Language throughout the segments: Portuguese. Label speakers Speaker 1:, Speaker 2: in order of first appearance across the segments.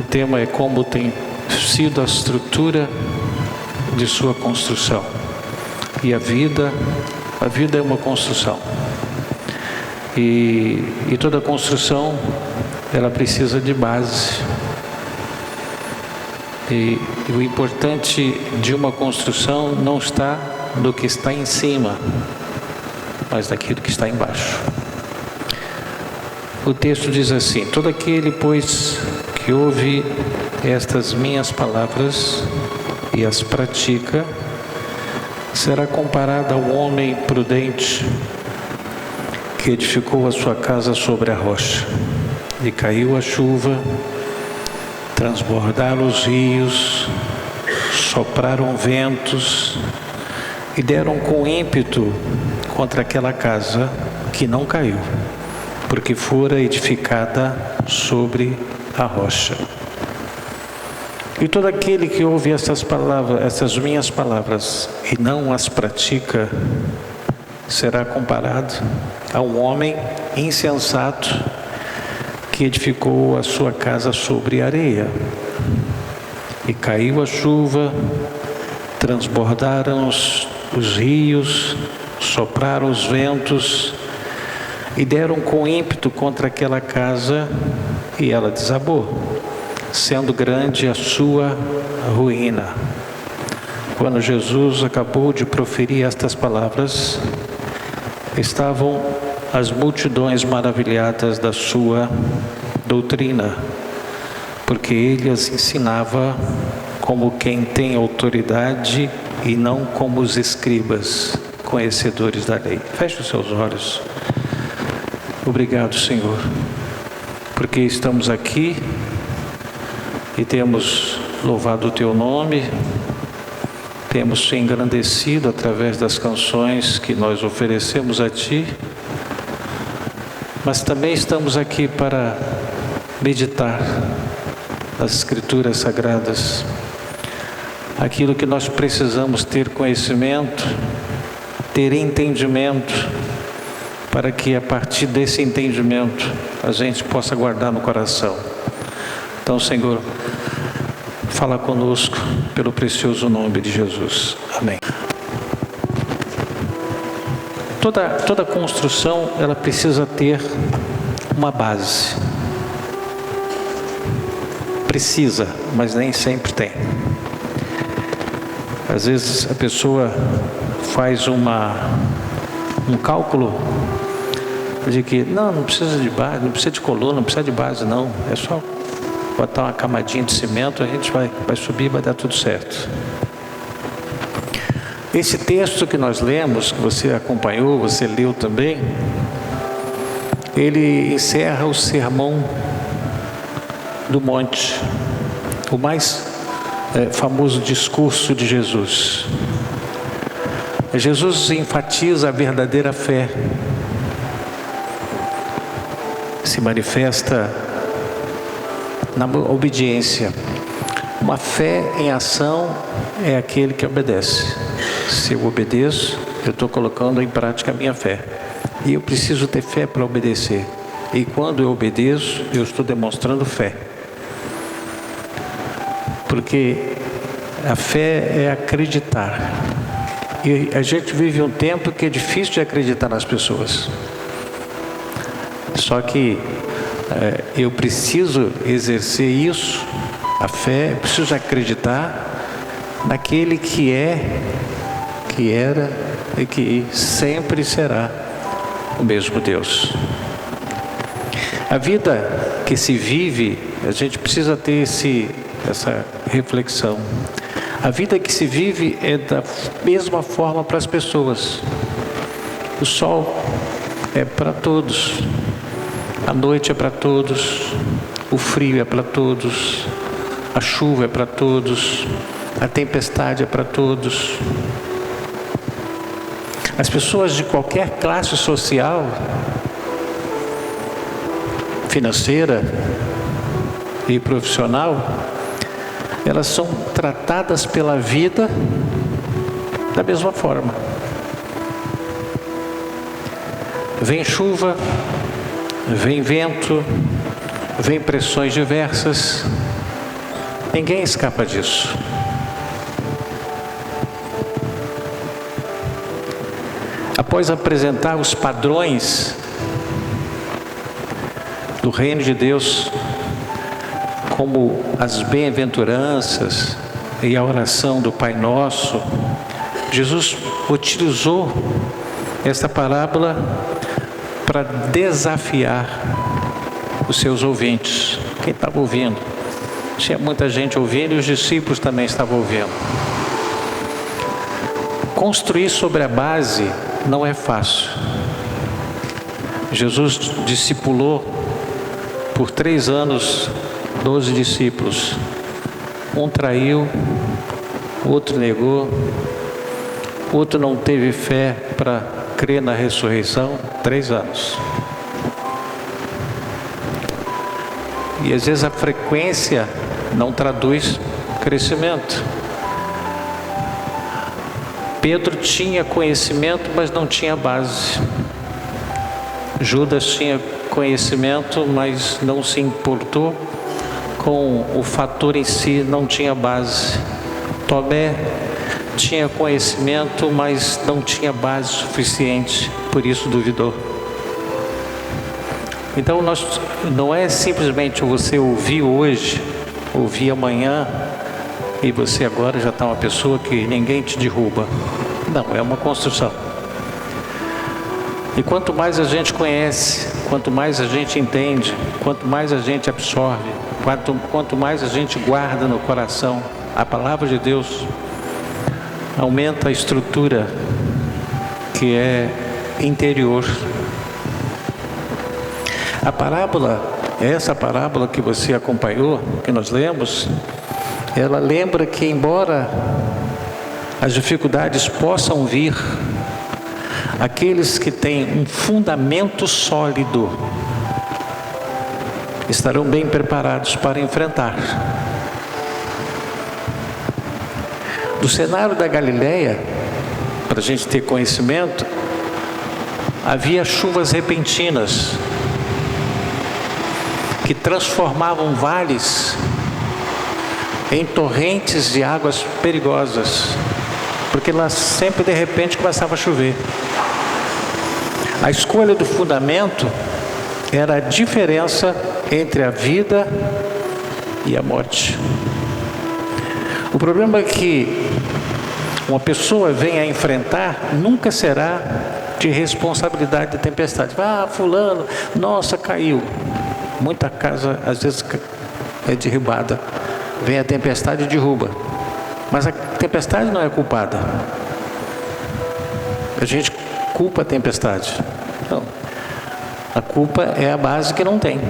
Speaker 1: O tema é como tem sido a estrutura de sua construção. E a vida é uma construção. E toda construção, ela precisa de base. E o importante de uma construção não está no que está em cima, mas naquilo que está embaixo. O texto diz assim: todo aquele, pois, que ouve estas minhas palavras e as pratica, será comparado ao homem prudente que edificou a sua casa sobre a rocha. E caiu a chuva, transbordaram os rios, sopraram ventos e deram com ímpeto contra aquela casa, que não caiu, porque fora edificada sobre a rocha. E todo aquele que ouve essas palavras, essas minhas palavras, e não as pratica, será comparado a um homem insensato que edificou a sua casa sobre areia. E caiu a chuva, transbordaram os rios, sopraram os ventos e deram com ímpeto contra aquela casa, e ela desabou, sendo grande a sua ruína. Quando Jesus acabou de proferir estas palavras, estavam as multidões maravilhadas da sua doutrina, porque ele as ensinava como quem tem autoridade e não como os escribas, conhecedores da lei. Feche os seus olhos. Obrigado, Senhor, porque estamos aqui e temos louvado o Teu nome, temos te engrandecido através das canções que nós oferecemos a Ti, mas também estamos aqui para meditar nas Escrituras Sagradas, aquilo que nós precisamos ter conhecimento, ter entendimento, para que a partir desse entendimento a gente possa guardar no coração. Então, Senhor, fala conosco pelo precioso nome de Jesus. Amém. Toda construção, ela precisa ter uma base. Precisa, mas nem sempre tem. Às vezes a pessoa faz um cálculo de que não precisa de base, não precisa de coluna, não precisa de base, não. É só botar uma camadinha de cimento, a gente vai subir e vai dar tudo certo. Esse texto que nós lemos, que você acompanhou, você leu também, ele encerra o sermão do monte, o mais famoso discurso de Jesus. Jesus enfatiza a verdadeira fé, se manifesta na obediência. Uma fé em ação é aquele que obedece. Se eu obedeço, eu estou colocando em prática a minha fé. E eu preciso ter fé para obedecer. E quando eu obedeço, eu estou demonstrando fé. Porque a fé é acreditar. E a gente vive um tempo que é difícil de acreditar nas pessoas. Só que eu preciso exercer isso, a fé, preciso acreditar naquele que é, que era e que sempre será o mesmo Deus. A vida que se vive, a gente precisa ter essa reflexão. A vida que se vive é da mesma forma para as pessoas. O sol é para todos, a noite é para todos, o frio é para todos, a chuva é para todos, a tempestade é para todos. As pessoas de qualquer classe social, financeira e profissional, elas são tratadas pela vida da mesma forma. Vem chuva, vem vento, vem pressões diversas, Ninguém escapa disso. Após apresentar os padrões do reino de Deus, como as bem-aventuranças e a oração do Pai Nosso, Jesus utilizou esta parábola para desafiar os seus ouvintes. Quem estava ouvindo? Tinha muita gente ouvindo e os discípulos também estavam ouvindo. Construir sobre a base não é fácil. Jesus discipulou por 3 anos 12 discípulos. Um traiu, outro negou, outro não teve fé para crer na ressurreição. 3 anos. E às vezes a frequência não traduz crescimento. Pedro tinha conhecimento, mas não tinha base. Judas tinha conhecimento, mas não se importou com o fator em si, não tinha base. Tomé tinha conhecimento, mas não tinha base suficiente, por isso duvidou. Então não é simplesmente você ouvir hoje, ouvir amanhã, e você agora já está uma pessoa que ninguém te derruba. Não, é uma construção. E quanto mais a gente conhece, quanto mais a gente entende, quanto mais a gente absorve, quanto mais a gente guarda no coração a palavra de Deus, aumenta a estrutura que é interior. A parábola, essa parábola que você acompanhou, que nós lemos, ela lembra que, embora as dificuldades possam vir, aqueles que têm um fundamento sólido estarão bem preparados para enfrentar. Do cenário da Galileia, para a gente ter conhecimento, havia chuvas repentinas que transformavam vales em torrentes de águas perigosas, porque lá sempre de repente começava a chover. A escolha do fundamento era a diferença entre a vida e a morte. O problema é que uma pessoa venha a enfrentar nunca será de responsabilidade da tempestade. Ah, fulano, nossa, caiu. Muita casa às vezes é derrubada. Vem a tempestade e derruba. Mas a tempestade não é culpada. A gente culpa a tempestade. Não. A culpa é a base que não tem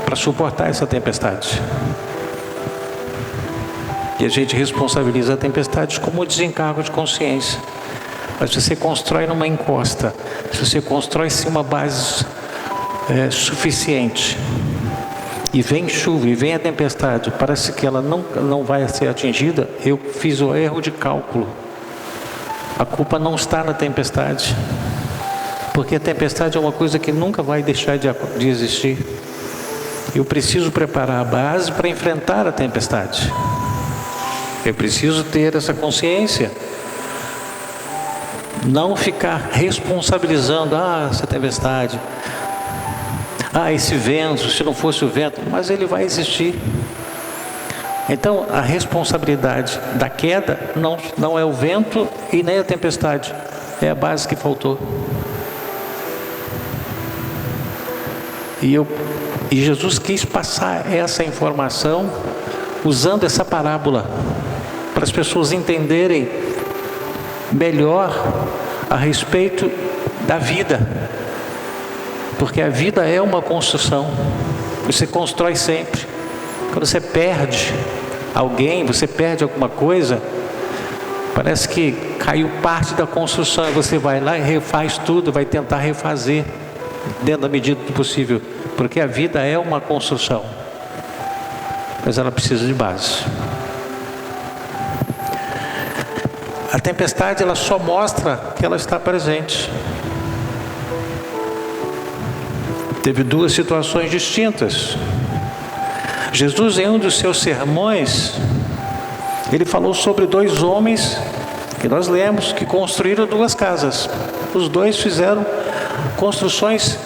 Speaker 1: para suportar essa tempestade. E a gente responsabiliza a tempestade como desencargo de consciência. Mas se você constrói numa encosta, se você constrói sim uma base suficiente, e vem chuva, e vem a tempestade, parece que ela não vai ser atingida, eu fiz o erro de cálculo. A culpa não está na tempestade, porque a tempestade é uma coisa que nunca vai deixar de existir. Eu preciso preparar a base para enfrentar a tempestade. Eu preciso ter essa consciência. Não ficar responsabilizando, essa tempestade, esse vento, se não fosse o vento, mas ele vai existir. Então, a responsabilidade da queda não é o vento e nem a tempestade, é a base que faltou. E Jesus quis passar essa informação usando essa parábola, para as pessoas entenderem melhor a respeito da vida. Porque a vida é uma construção. Você constrói sempre. Quando você perde alguém, você perde alguma coisa, parece que caiu parte da construção. E você vai lá e refaz tudo, vai tentar refazer dentro da medida do possível. Porque a vida é uma construção. Mas ela precisa de base. A tempestade, ela só mostra que ela está presente. Teve 2 situações distintas. Jesus, em um dos seus sermões, ele falou sobre 2 homens que nós lemos, que construíram 2 casas. Os 2 fizeram construções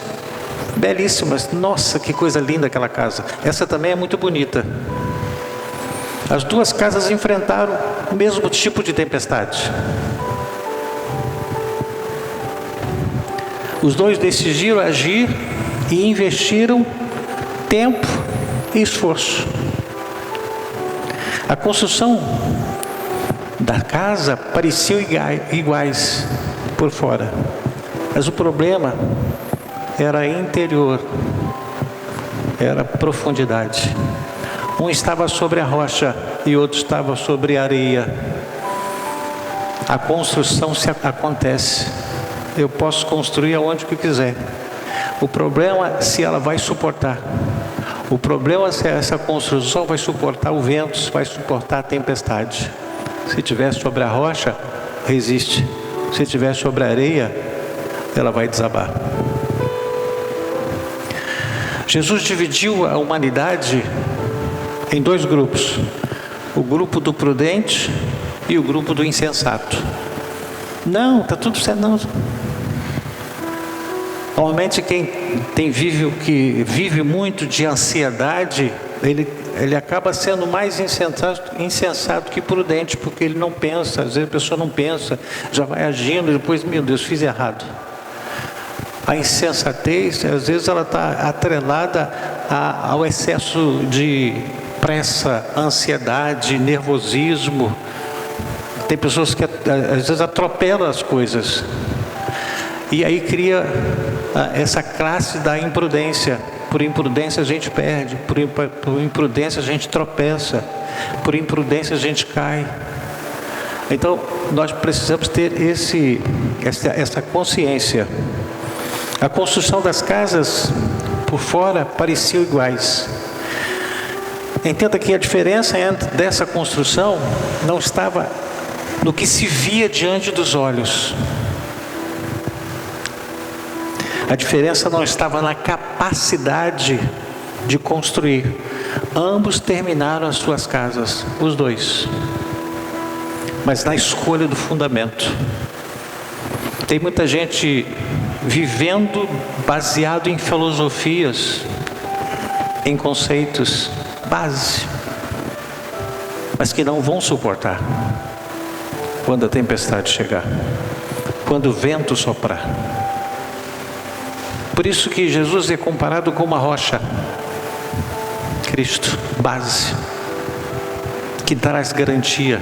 Speaker 1: belíssimas. Nossa, que coisa linda aquela casa. Essa também é muito bonita. As 2 casas enfrentaram o mesmo tipo de tempestade. Os 2 decidiram agir e investiram tempo e esforço. A construção da casa parecia iguais por fora, mas o problema era interior, era profundidade. Um estava sobre a rocha e outro estava sobre a areia. A construção acontece. Eu posso construir aonde que eu quiser. O problema é se ela vai suportar. O problema é se essa construção vai suportar o vento, vai suportar a tempestade. Se estiver sobre a rocha, resiste. Se estiver sobre a areia, ela vai desabar. Jesus dividiu a humanidade em 2 grupos. O grupo do prudente e o grupo do insensato. Não, está tudo certo, não. Normalmente quem vive muito de ansiedade, ele acaba sendo mais insensato que prudente, porque ele não pensa. Às vezes a pessoa não pensa, já vai agindo e depois, meu Deus, fiz errado. A insensatez, às vezes ela está atrelada ao excesso de pressa, ansiedade, nervosismo. Tem pessoas que às vezes atropelam as coisas. E aí cria essa classe da imprudência. Por imprudência a gente perde, por imprudência a gente tropeça, por imprudência a gente cai. Então nós precisamos ter essa consciência. A construção das casas por fora pareciam iguais. Entenda que a diferença dessa construção não estava no que se via diante dos olhos. A diferença não estava na capacidade de construir. Ambos terminaram as suas casas, os 2. Mas na escolha do fundamento. Tem muita gente vivendo baseado em filosofias, em conceitos base, mas que não vão suportar quando a tempestade chegar, quando o vento soprar. Por isso que Jesus é comparado com uma rocha. Cristo, base, que traz garantia.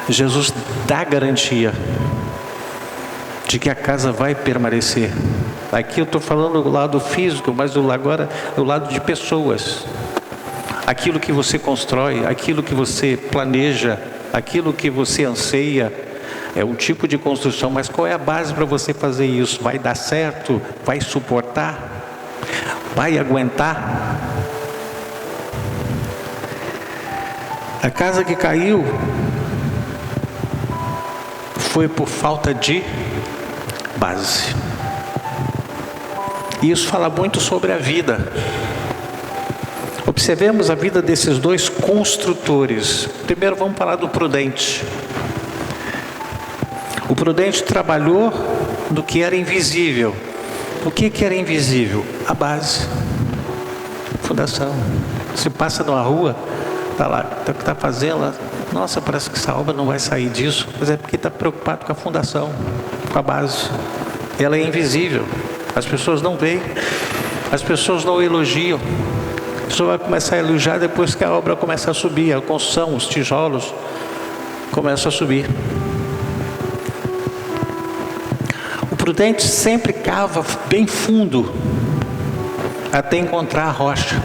Speaker 1: Jesus dá garantia de que a casa vai permanecer. Aqui eu estou falando do lado físico, mas agora do lado de pessoas. Aquilo que você constrói, aquilo que você planeja, aquilo que você anseia, é um tipo de construção, mas qual é a base para você fazer isso? Vai dar certo? Vai suportar? Vai aguentar? A casa que caiu foi por falta de base. E isso fala muito sobre a vida. Observemos a vida desses 2 construtores. Primeiro vamos falar do prudente. O prudente trabalhou no que era invisível. O que era invisível? A base, a fundação. Você passa numa rua, está lá, está fazendo lá. Nossa, parece que essa obra não vai sair disso. Mas é porque está preocupado com a fundação, com a base. Ela é invisível. As pessoas não veem. As pessoas não elogiam. A pessoa vai começar a elogiar depois que a obra começa a subir. A construção, os tijolos começam a subir. O prudente sempre cava bem fundo até encontrar a rocha.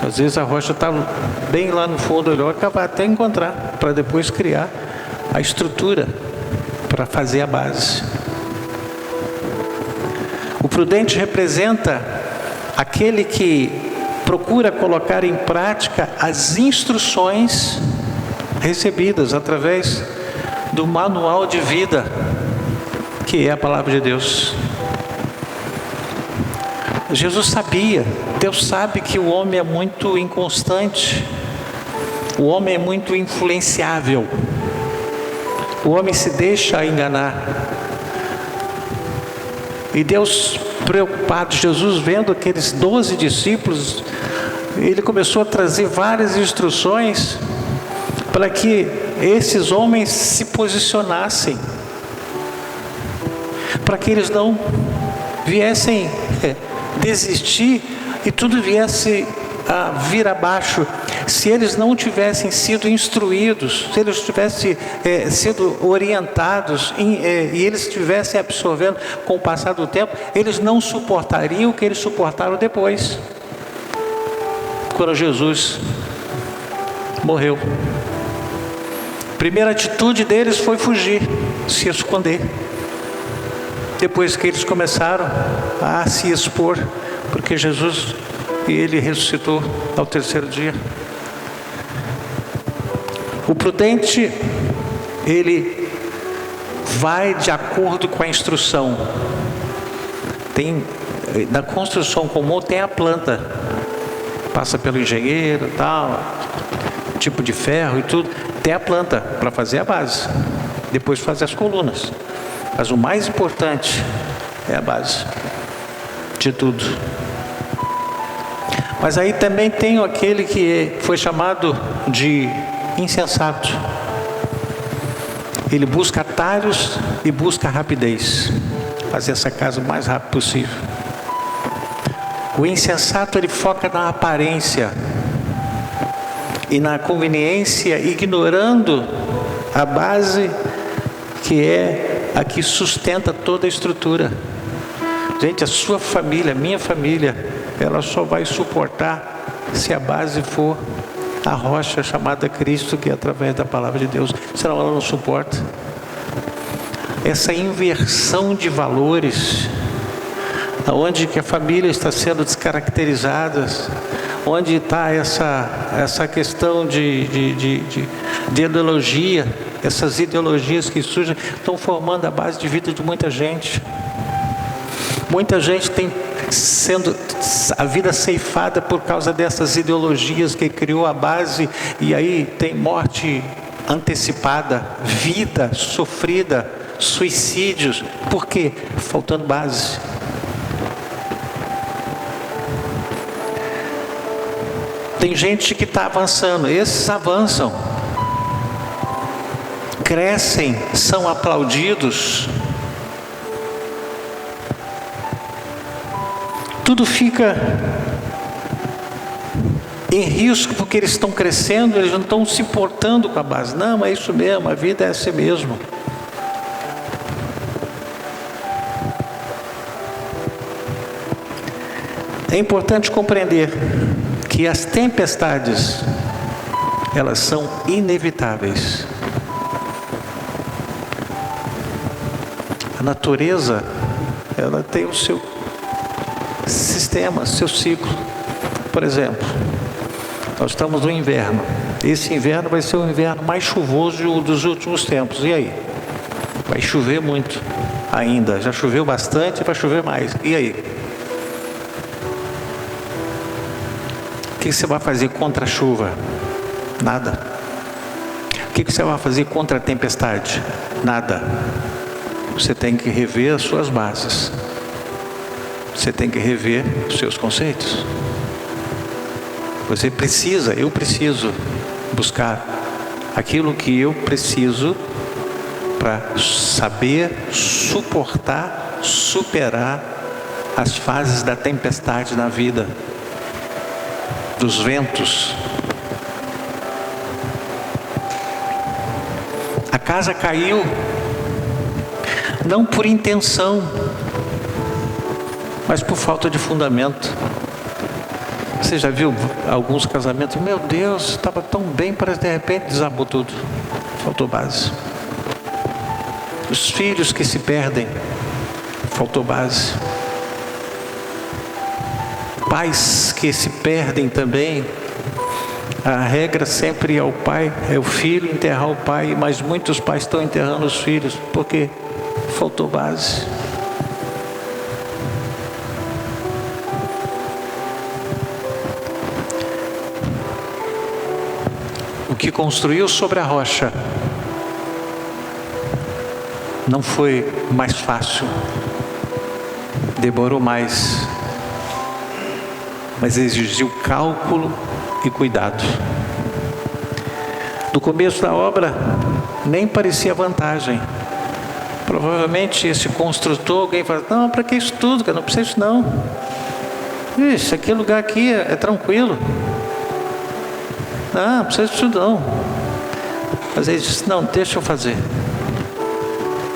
Speaker 1: Às vezes a rocha está bem lá no fundo, ele vai cavar até encontrar, para depois criar a estrutura para fazer a base. O prudente representa aquele que procura colocar em prática as instruções recebidas através do manual de vida, que é a palavra de Deus. Jesus sabia, Deus sabe que o homem é muito inconstante, o homem é muito influenciável, o homem se deixa enganar. E Deus preocupado, Jesus vendo aqueles 12 discípulos, Ele começou a trazer várias instruções para que esses homens se posicionassem, para que eles não viessem desistir e tudo viesse a vir abaixo, se eles não tivessem sido instruídos, se eles tivessem sido orientados e eles estivessem absorvendo com o passar do tempo, eles não suportariam o que eles suportaram depois, quando Jesus morreu. A primeira atitude deles foi fugir, se esconder. Depois que eles começaram a se expor, porque Jesus, Ele ressuscitou ao terceiro dia. O prudente, ele vai de acordo com a instrução. Na construção comum tem a planta, passa pelo engenheiro, tal, tipo de ferro e tudo, tem a planta para fazer a base, depois fazer as colunas. Mas o mais importante é a base de tudo. Mas aí também tem aquele que foi chamado de insensato. Ele busca atalhos e busca rapidez, fazer essa casa o mais rápido possível. O insensato, ele foca na aparência e na conveniência, ignorando a base que é a que sustenta toda a estrutura. Gente, a sua família, a minha família, ela só vai suportar se a base for a rocha chamada Cristo, que é através da palavra de Deus, senão ela não suporta. Essa inversão de valores, onde que a família está sendo descaracterizada, onde está essa questão de ideologia, essas ideologias que surgem, estão formando a base de vida de muita gente. Muita gente tem sendo a vida ceifada por causa dessas ideologias que criou a base, e aí tem morte antecipada, vida sofrida, suicídios. Por quê? Faltando base. Tem gente que está avançando, esses avançam, crescem, são aplaudidos, tudo fica em risco porque eles estão crescendo, eles não estão se importando com a base. Não, é isso mesmo, a vida é assim mesmo. É importante compreender que as tempestades, elas são inevitáveis. A natureza, ela tem o seu sistema, seu ciclo. Por exemplo, nós estamos no inverno. Esse inverno vai ser o inverno mais chuvoso dos últimos tempos. E aí? Vai chover muito ainda. Já choveu bastante, vai chover mais. E aí? O que você vai fazer contra a chuva? Nada. O que você vai fazer contra a tempestade? Nada. Você tem que rever as suas bases. Você tem que rever os seus conceitos. Você precisa, eu preciso buscar aquilo que eu preciso para saber suportar, superar as fases da tempestade na vida, dos ventos. A casa caiu não por intenção, mas por falta de fundamento. Você já viu alguns casamentos? Meu Deus, estava tão bem, parece que de repente desabou tudo. Faltou base. Os filhos que se perdem, faltou base. Pais que se perdem também. A regra sempre é o pai, é o filho enterrar o pai, mas muitos pais estão enterrando os filhos, porque faltou base. O que construiu sobre a rocha não foi mais fácil, demorou mais, mas exigiu cálculo e cuidado. No começo da obra, nem parecia vantagem. Provavelmente esse construtor, alguém fala, não, para que isso tudo, cara? Não precisa disso não. Isso, aquele lugar aqui é tranquilo. Não precisa disso não. Mas ele disse, não, deixa eu fazer.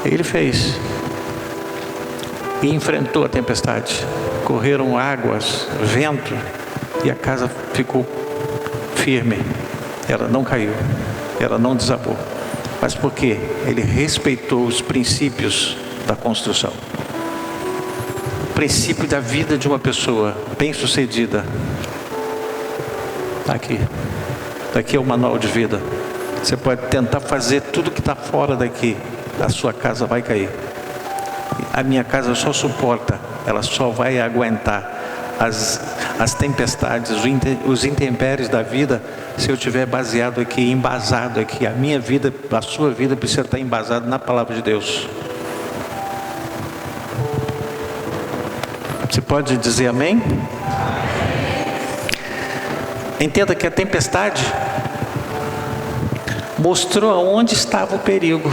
Speaker 1: Ele fez. E enfrentou a tempestade. Correram águas, vento, e a casa ficou firme. Ela não caiu, ela não desabou. Mas por quê? Ele respeitou os princípios da construção. O princípio da vida de uma pessoa bem-sucedida. Aqui. Daqui é o manual de vida. Você pode tentar fazer tudo que está fora daqui. A sua casa vai cair. A minha casa só suporta. Ela só vai aguentar as tempestades, os intempéries da vida, se eu estiver baseado aqui, embasado aqui. A minha vida, a sua vida precisa estar embasada na palavra de Deus. Você pode dizer amém? Entenda que a tempestade mostrou aonde estava o perigo.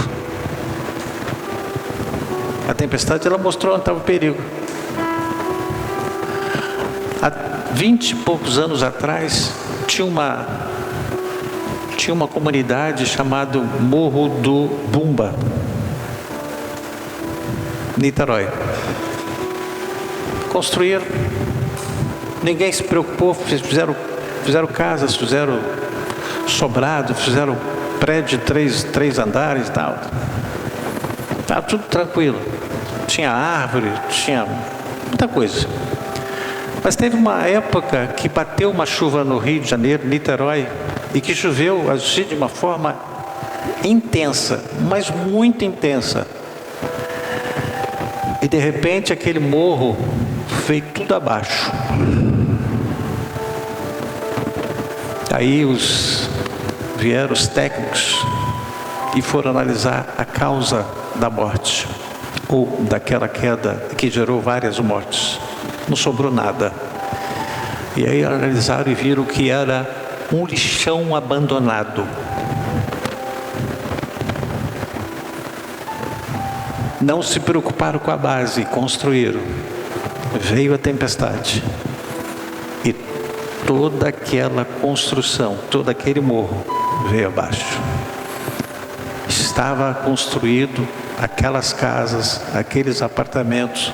Speaker 1: A tempestade, ela mostrou onde estava o perigo. Há 20 e poucos anos atrás, tinha uma comunidade chamada Morro do Bumba, Niterói. Construíram, ninguém se preocupou, fizeram casas, fizeram sobrado, fizeram prédio de três andares e tal. Estava tudo tranquilo. Tinha árvore, tinha muita coisa. Mas teve uma época que bateu uma chuva no Rio de Janeiro, Niterói, e que choveu assim de uma forma intensa, mas muito intensa. E de repente aquele morro veio tudo abaixo. Aí vieram os técnicos e foram analisar a causa da morte, ou daquela queda que gerou várias mortes. Não sobrou nada. E aí analisaram e viram que era um lixão abandonado. Não se preocuparam com a base, construíram. Veio a tempestade. E toda aquela construção, todo aquele morro veio abaixo. Estava construído aquelas casas, aqueles apartamentos.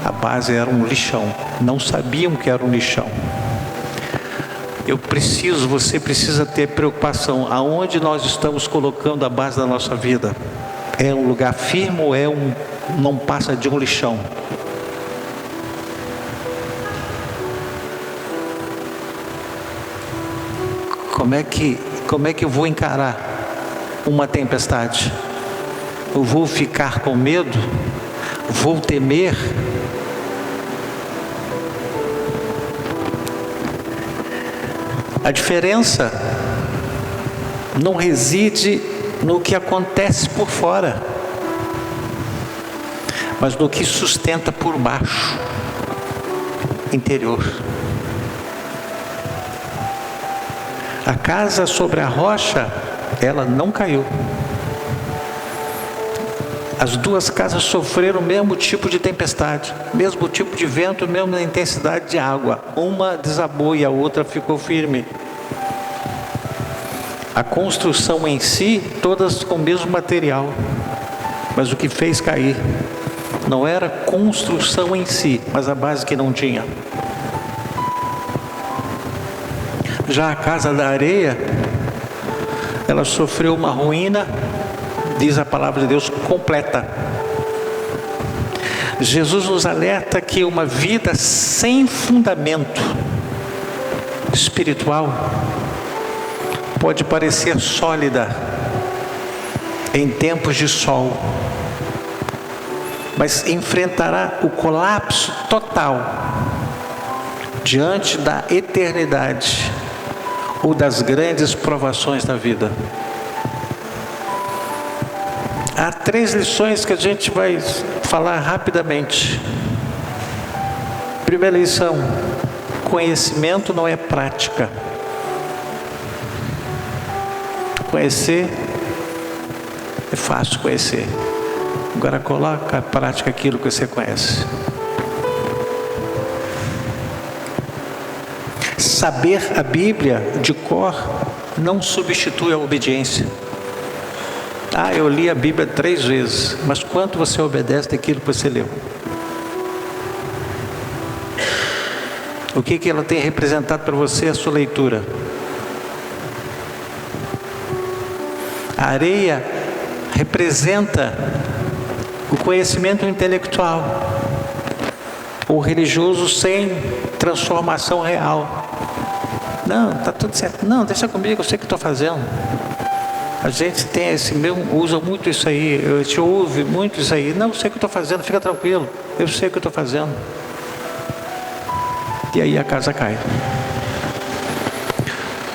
Speaker 1: A base era um lixão. Não sabiam que era um lixão. Você precisa ter preocupação. Aonde nós estamos colocando a base da nossa vida? É um lugar firme ou não passa de um lixão? Como é que eu vou encarar uma tempestade? Eu vou ficar com medo? Vou temer? A diferença não reside no que acontece por fora, mas no que sustenta por baixo, interior. A casa sobre a rocha, ela não caiu. As duas casas sofreram o mesmo tipo de tempestade, mesmo tipo de vento, mesma intensidade de água. Uma desabou e a outra ficou firme. A construção em si, todas com o mesmo material. Mas o que fez cair não era a construção em si, mas a base que não tinha. Já a casa da areia, ela sofreu uma ruína, diz a palavra de Deus, completa. Jesus nos alerta que uma vida sem fundamento espiritual pode parecer sólida em tempos de sol, mas enfrentará o colapso total diante da eternidade, ou das grandes provações da vida? Há 3 lições que a gente vai falar rapidamente. Primeira lição: conhecimento não é prática. Conhecer é fácil conhecer. Agora coloca em prática aquilo que você conhece. Saber a Bíblia de cor não substitui a obediência. Eu li a Bíblia 3 vezes, mas quanto você obedece daquilo que você leu? O que ela tem representado para você, a sua leitura? A areia representa o conhecimento intelectual, o religioso sem transformação real. Não, está tudo certo. Não, deixa comigo, eu sei o que estou fazendo. A gente tem usa muito isso aí, a gente ouve muito isso aí. Não, eu sei o que estou fazendo, fica tranquilo, eu sei o que estou fazendo. E aí a casa cai.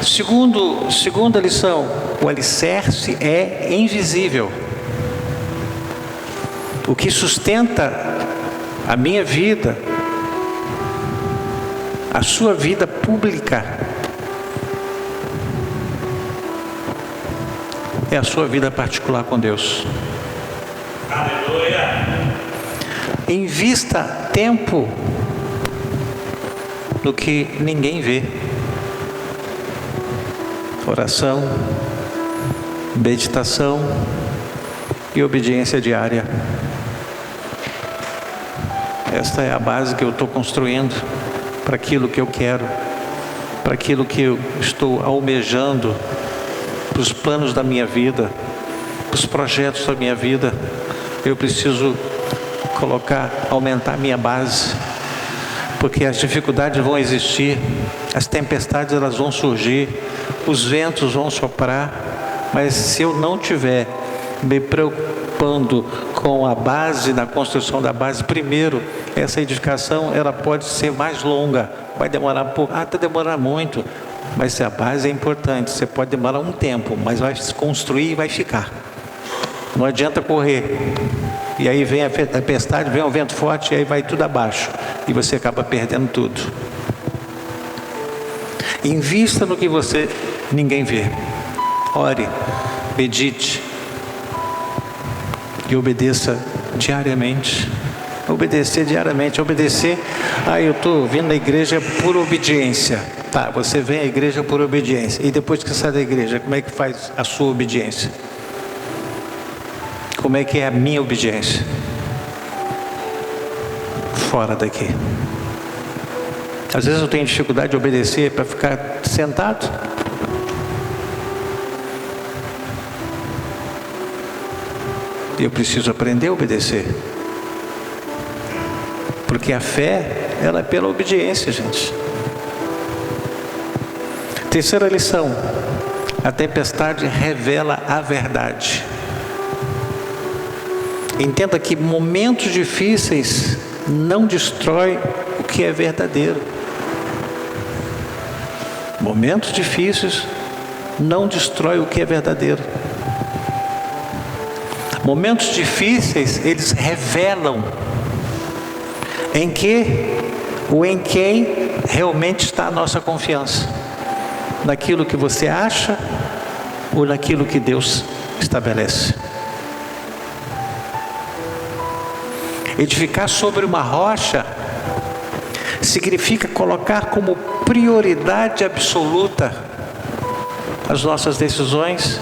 Speaker 1: Segunda lição: o alicerce é invisível. O que sustenta a minha vida, a sua vida pública, é a sua vida particular com Deus. Aleluia! Invista tempo no que ninguém vê. Oração, meditação e obediência diária. Esta é a base que eu estou construindo para aquilo que eu quero, para aquilo que eu estou almejando, para os planos da minha vida, para os projetos da minha vida. Eu preciso aumentar a minha base, porque as dificuldades vão existir, as tempestades elas vão surgir, os ventos vão soprar, mas se eu não tiver me preocupando com a base, na construção da base, primeiro, essa edificação ela pode ser mais longa, vai demorar um pouco, está demorando muito, mas a base é importante. Você pode demorar um tempo, mas vai se construir e vai ficar. Não adianta correr, e aí vem a tempestade, vem um vento forte, e aí vai tudo abaixo, e você acaba perdendo tudo. Invista no que ninguém vê. Ore, medite e obedeça diariamente. Obedecer diariamente, obedecer. Eu estou vindo na igreja por obediência. Tá, você vem à igreja por obediência. E depois que você sai da igreja, como é que faz a sua obediência? Como é que é a minha obediência? Fora daqui. Às vezes eu tenho dificuldade de obedecer para ficar sentado. E eu preciso aprender a obedecer. Porque a fé, ela é pela obediência, gente. Terceira lição: a tempestade revela a verdade. Entenda que momentos difíceis não destroem o que é verdadeiro. Momentos difíceis não destroem o que é verdadeiro. Momentos difíceis, eles revelam em quem realmente está a nossa confiança. Naquilo que você acha ou naquilo que Deus estabelece. Edificar sobre uma rocha significa colocar como prioridade absoluta as nossas decisões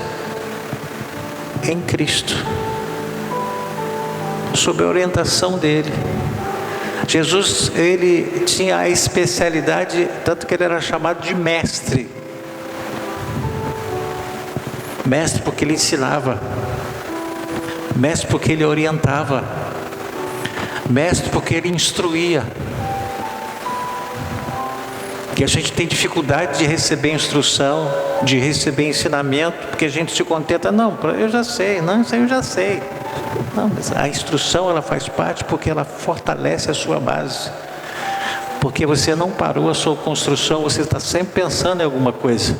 Speaker 1: em Cristo, sob a orientação dele. Jesus, ele tinha a especialidade, tanto que ele era chamado de mestre. Mestre porque ele ensinava, mestre porque ele orientava, mestre porque ele instruía. Que a gente tem dificuldade de receber instrução, de receber ensinamento, porque a gente se contenta, não, eu já sei, não, isso aí eu já sei. Não, mas a instrução ela faz parte porque ela fortalece a sua base. Porque você não parou a sua construção, você está sempre pensando em alguma coisa.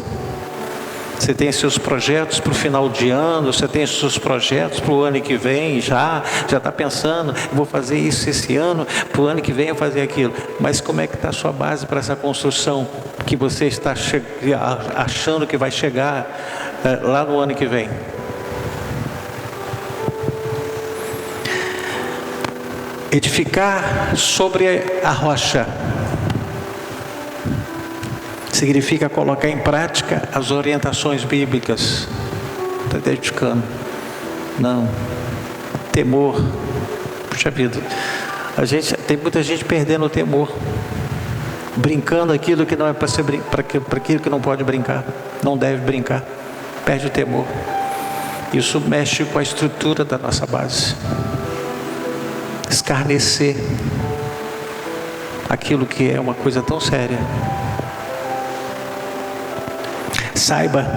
Speaker 1: Você tem seus projetos para o final de ano, você tem seus projetos para o ano que vem, já está pensando, vou fazer isso esse ano, para o ano que vem eu fazer aquilo. Mas como é que está a sua base para essa construção que você está achando que vai chegar lá no ano que vem? Edificar sobre a rocha significa colocar em prática as orientações bíblicas. Está dedicando? Não. Temor. Puxa vida. Tem muita gente perdendo o temor. Brincando aquilo que não é para ser, para aquilo que não pode brincar. Não deve brincar. Perde o temor. Isso mexe com a estrutura da nossa base. Escarnecer aquilo que é uma coisa tão séria. Saiba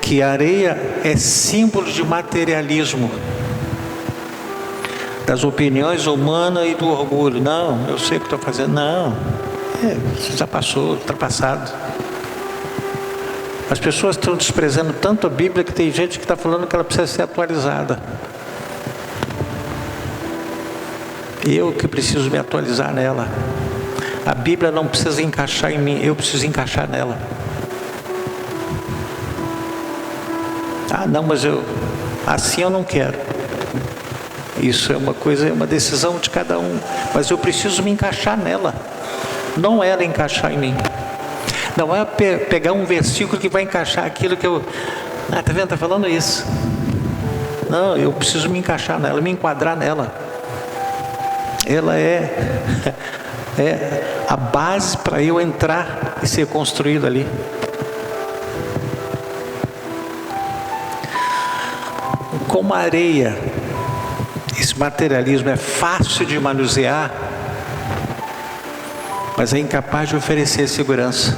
Speaker 1: que a areia é símbolo de materialismo, das opiniões humanas e do orgulho. Não, eu sei o que estou fazendo. Não, já passou, ultrapassado. As pessoas estão desprezando tanto a Bíblia que tem gente que está falando que ela precisa ser atualizada. Eu que preciso me atualizar nela. A Bíblia não precisa encaixar em mim, eu preciso encaixar nela. Ah, não, mas assim eu não quero. Isso é uma coisa, é uma decisão de cada um. Mas eu preciso me encaixar nela. Não ela encaixar em mim. Não é pegar um versículo que vai encaixar aquilo que eu... Ah, tá vendo? Tá falando isso. Não, eu preciso me encaixar nela, me enquadrar nela. Ela é a base para eu entrar e ser construído ali. Como a areia, esse materialismo é fácil de manusear, mas é incapaz de oferecer segurança.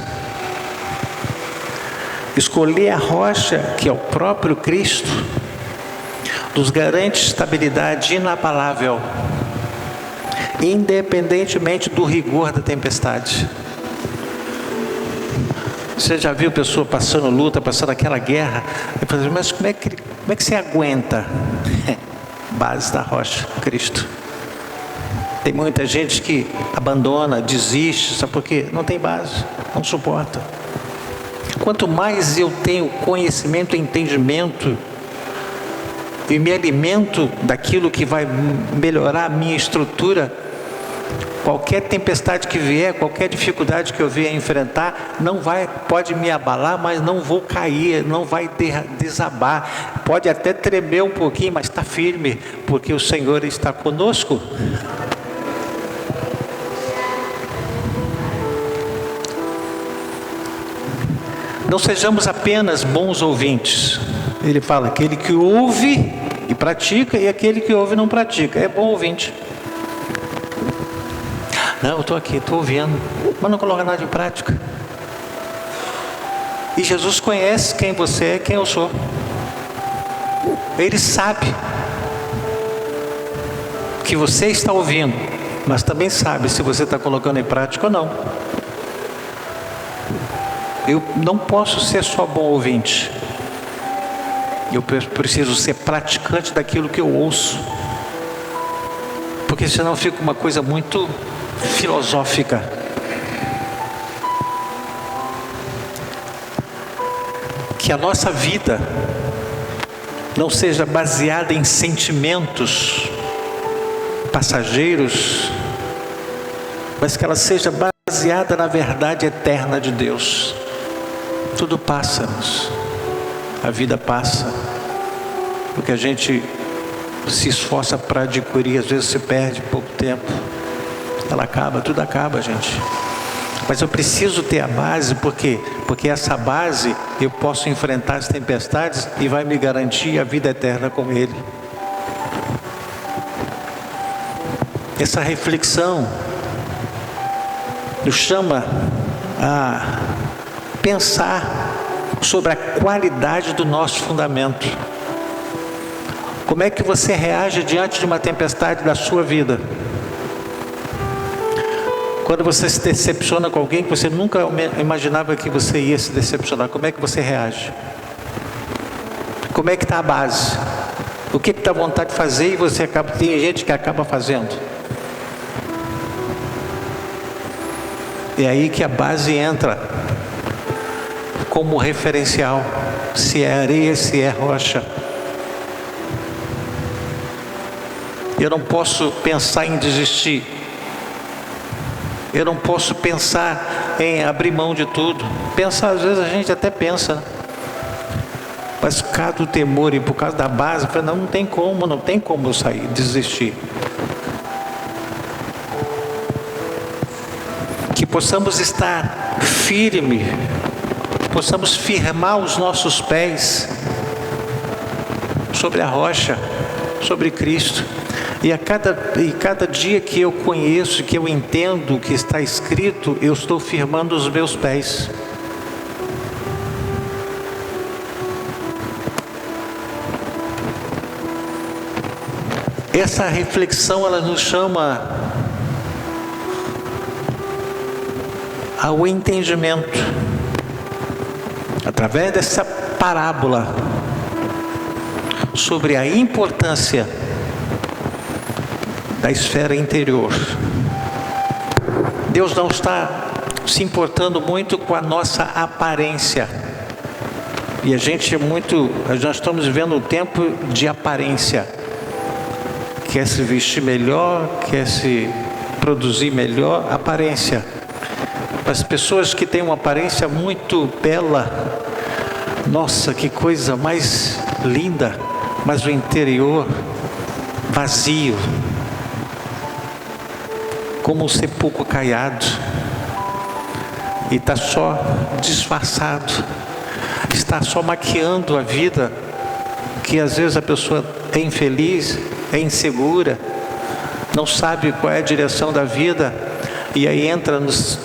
Speaker 1: Escolher a rocha, que é o próprio Cristo, nos garante estabilidade inabalável, independentemente do rigor da tempestade. Você já viu pessoa passando luta, passando aquela guerra? Mas como é que você aguenta? Base da rocha, Cristo. Tem muita gente que abandona, desiste, sabe por quê? Não tem base, não suporta. Quanto mais eu tenho conhecimento e entendimento, e me alimento daquilo que vai melhorar a minha estrutura, qualquer tempestade que vier, qualquer dificuldade que eu vier enfrentar, pode me abalar, mas não vou cair, não vai desabar. Pode até tremer um pouquinho, mas está firme, porque o Senhor está conosco. Não sejamos apenas bons ouvintes. Ele fala, aquele que ouve e pratica, e aquele que ouve e não pratica. É bom ouvinte. Não, eu estou aqui, estou ouvindo, mas não coloca nada em prática. E Jesus conhece quem você é, quem eu sou. Ele sabe que você está ouvindo, mas também sabe se você está colocando em prática ou não. Eu não posso ser só bom ouvinte. Eu preciso ser praticante daquilo que eu ouço. Porque senão fica uma coisa muito filosófica. Que a nossa vida não seja baseada em sentimentos passageiros, mas que ela seja baseada na verdade eterna de Deus. Tudo passa, a vida passa, porque a gente se esforça para adquirir, às vezes se perde pouco tempo, ela acaba, tudo acaba, gente. Mas eu preciso ter a base, por quê? Porque essa base eu posso enfrentar as tempestades e vai me garantir a vida eterna com Ele. Essa reflexão nos chama a pensar sobre a qualidade do nosso fundamento. Como é que você reage diante de uma tempestade da sua vida? Quando você se decepciona com alguém que você nunca imaginava que você ia se decepcionar, como é que você reage? Como é que está a base? O que dá vontade de fazer e você acaba... Tem gente que acaba fazendo. É aí que a base entra como referencial. Se é areia, se é rocha. Eu não posso pensar em desistir. Eu não posso pensar em abrir mão de tudo. Pensar, às vezes a gente até pensa, né? Mas por causa do temor e por causa da base, não tem como eu sair, desistir. Que possamos estar firme, possamos firmar os nossos pés sobre a rocha, sobre Cristo. E cada dia que eu conheço, que eu entendo o que está escrito, eu estou firmando os meus pés. Essa reflexão, ela nos chama ao entendimento, através dessa parábola, sobre a importância da esfera interior. Deus não está se importando muito com a nossa aparência. E nós estamos vivendo um tempo de aparência. Quer se vestir melhor, quer se produzir melhor, aparência. As pessoas que têm uma aparência muito bela, nossa, que coisa mais linda, mas o interior vazio, como um sepulcro caiado, e está só disfarçado, está só maquiando a vida, que às vezes a pessoa é infeliz, é insegura, não sabe qual é a direção da vida, e aí entra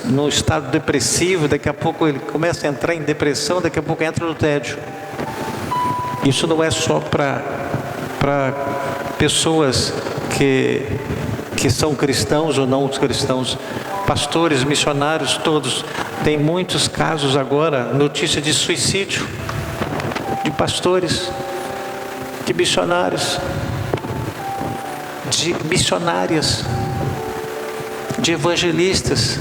Speaker 1: no estado depressivo, daqui a pouco ele começa a entrar em depressão, daqui a pouco entra no tédio. Isso não é só para pessoas que são cristãos ou não cristãos, pastores, missionários, todos. Tem muitos casos agora, notícia de suicídio, de pastores, de missionários, de missionárias, de evangelistas.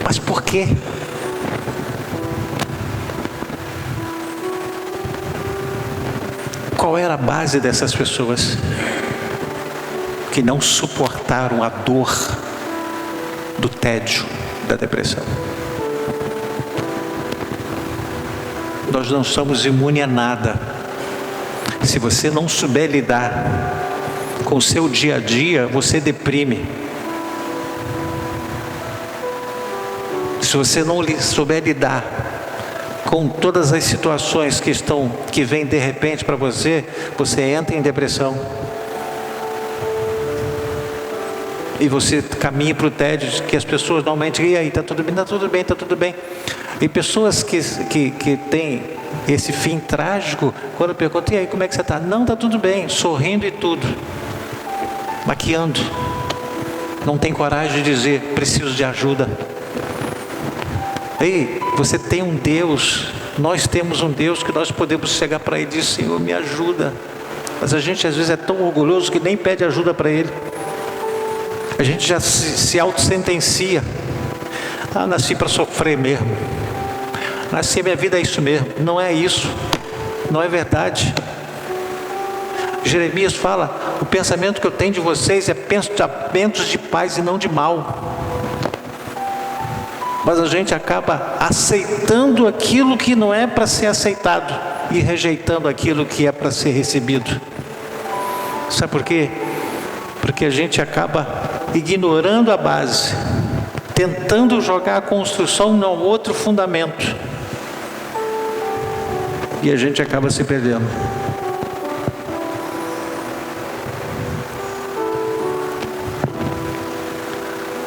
Speaker 1: Mas por quê? Qual era a base dessas pessoas? Que não suportaram a dor do tédio, da depressão. Nós não somos imunes a nada. Se você não souber lidar com o seu dia a dia, você deprime. Se você não souber lidar com todas as situações que vêm de repente para você, você entra em depressão. E você caminha para o tédio, que as pessoas normalmente, e aí, está tudo bem, está tudo bem, está tudo bem. E pessoas que têm esse fim trágico, quando eu pergunto, e aí, como é que você está? Não, está tudo bem, sorrindo e tudo, maquiando. Não tem coragem de dizer, preciso de ajuda. Ei, você tem um Deus, nós temos um Deus que nós podemos chegar para Ele e dizer, Senhor, me ajuda. Mas a gente às vezes é tão orgulhoso que nem pede ajuda para Ele. A gente já se auto-sentencia. Nasci para sofrer mesmo. Nasci, minha vida é isso mesmo. Não é isso. Não é verdade. Jeremias fala, o pensamento que eu tenho de vocês é pensamentos de paz e não de mal. Mas a gente acaba aceitando aquilo que não é para ser aceitado e rejeitando aquilo que é para ser recebido. Sabe por quê? Porque a gente acaba ignorando a base, tentando jogar a construção em outro fundamento, e a gente acaba se perdendo.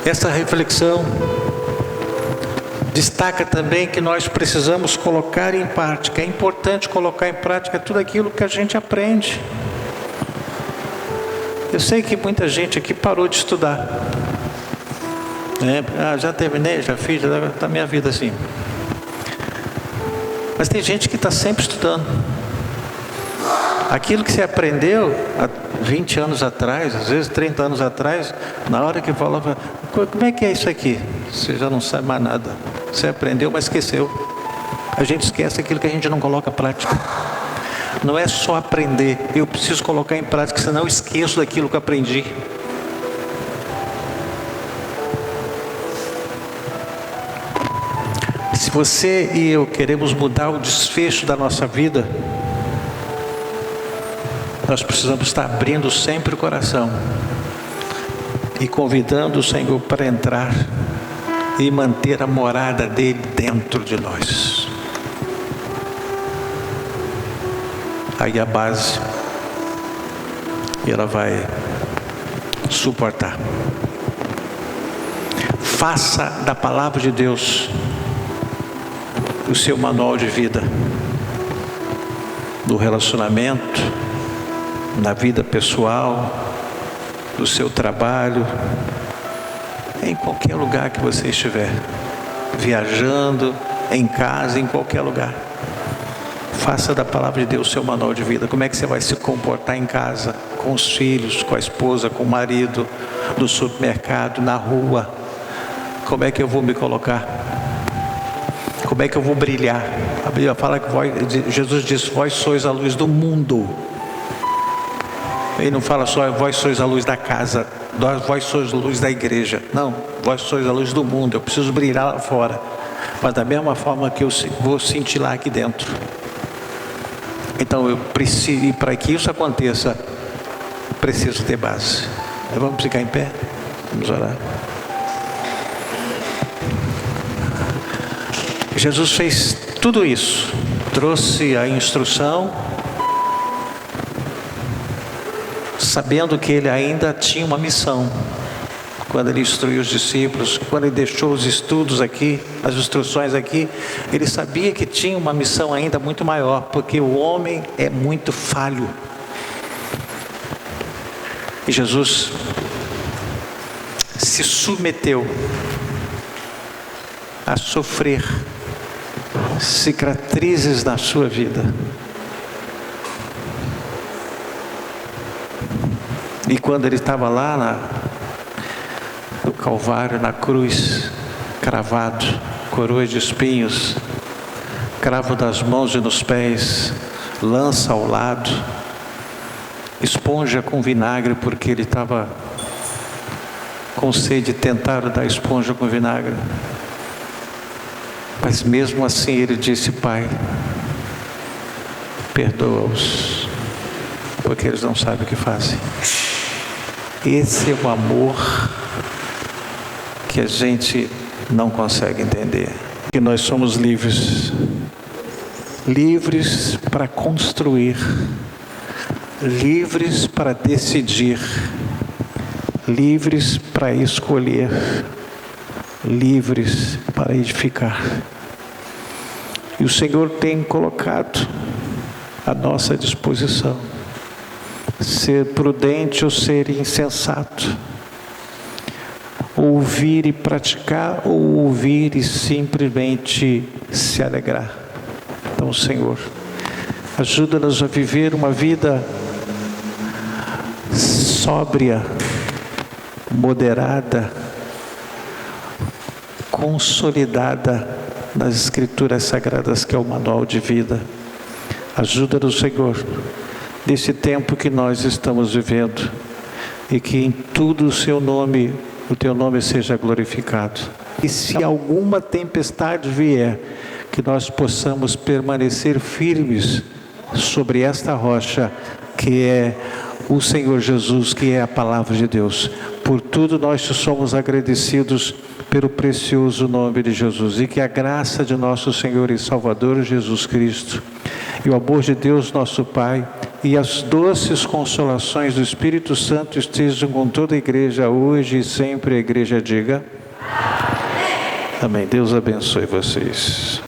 Speaker 1: Essa reflexão destaca também que nós precisamos colocar em prática. É importante colocar em prática tudo aquilo que a gente aprende. Eu sei que muita gente aqui parou de estudar. Já terminei, já fiz, já está a minha vida assim. Mas tem gente que está sempre estudando. Aquilo que você aprendeu há 20 anos atrás, às vezes 30 anos atrás, na hora que falava, como é que é isso aqui? Você já não sabe mais nada. Você aprendeu, mas esqueceu. A gente esquece aquilo que a gente não coloca em prática. Não é só aprender, eu preciso colocar em prática, senão eu esqueço daquilo que aprendi. Se você e eu queremos mudar o desfecho da nossa vida, nós precisamos estar abrindo sempre o coração e convidando o Senhor para entrar e manter a morada dele dentro de nós. Aí a base, ela vai suportar. Faça da palavra de Deus o seu manual de vida, do relacionamento, na vida pessoal, do seu trabalho, em qualquer lugar que você estiver, viajando, em casa, em qualquer lugar. Faça da palavra de Deus o seu manual de vida. Como é que você vai se comportar em casa, com os filhos, com a esposa, com o marido, no supermercado, na rua? Como é que eu vou me colocar? Como é que eu vou brilhar? A Bíblia fala que Jesus diz, vós sois a luz do mundo. Ele não fala só, vós sois a luz da casa, vós sois a luz da igreja. Não, vós sois a luz do mundo. Eu preciso brilhar lá fora, mas da mesma forma que eu vou cintilar aqui dentro. Então eu preciso, e para que isso aconteça, preciso ter base. Vamos ficar em pé? Vamos orar. Jesus fez tudo isso, trouxe a instrução, sabendo que ele ainda tinha uma missão. Quando ele instruiu os discípulos, quando ele deixou os estudos aqui, as instruções aqui, ele sabia que tinha uma missão ainda muito maior, porque o homem é muito falho. E Jesus se submeteu a sofrer cicatrizes na sua vida. E quando ele estava lá no Calvário, na cruz, cravado, coroa de espinhos, cravo nas mãos e nos pés, lança ao lado, esponja com vinagre, porque ele estava com sede, tentaram dar esponja com vinagre. Mas mesmo assim ele disse, Pai, perdoa-os, porque eles não sabem o que fazem. Esse é o amor que a gente não consegue entender. Que nós somos livres. Livres para construir. Livres para decidir. Livres para escolher. Livres para edificar. E o Senhor tem colocado à nossa disposição ser prudente ou ser insensato, ouvir e praticar ou ouvir e simplesmente se alegrar. Então, Senhor, ajuda-nos a viver uma vida sóbria, moderada, consolidada nas Escrituras Sagradas, que é o manual de vida. Ajuda-nos, Senhor, nesse tempo que nós estamos vivendo, e que em tudo o Teu nome seja glorificado. E se alguma tempestade vier, que nós possamos permanecer firmes sobre esta rocha, que é o Senhor Jesus, que é a palavra de Deus. Por tudo nós te somos agradecidos pelo precioso nome de Jesus, e que a graça de nosso Senhor e Salvador Jesus Cristo, e o amor de Deus nosso Pai, e as doces consolações do Espírito Santo estejam com toda a igreja, hoje e sempre. A igreja diga amém. Deus abençoe vocês.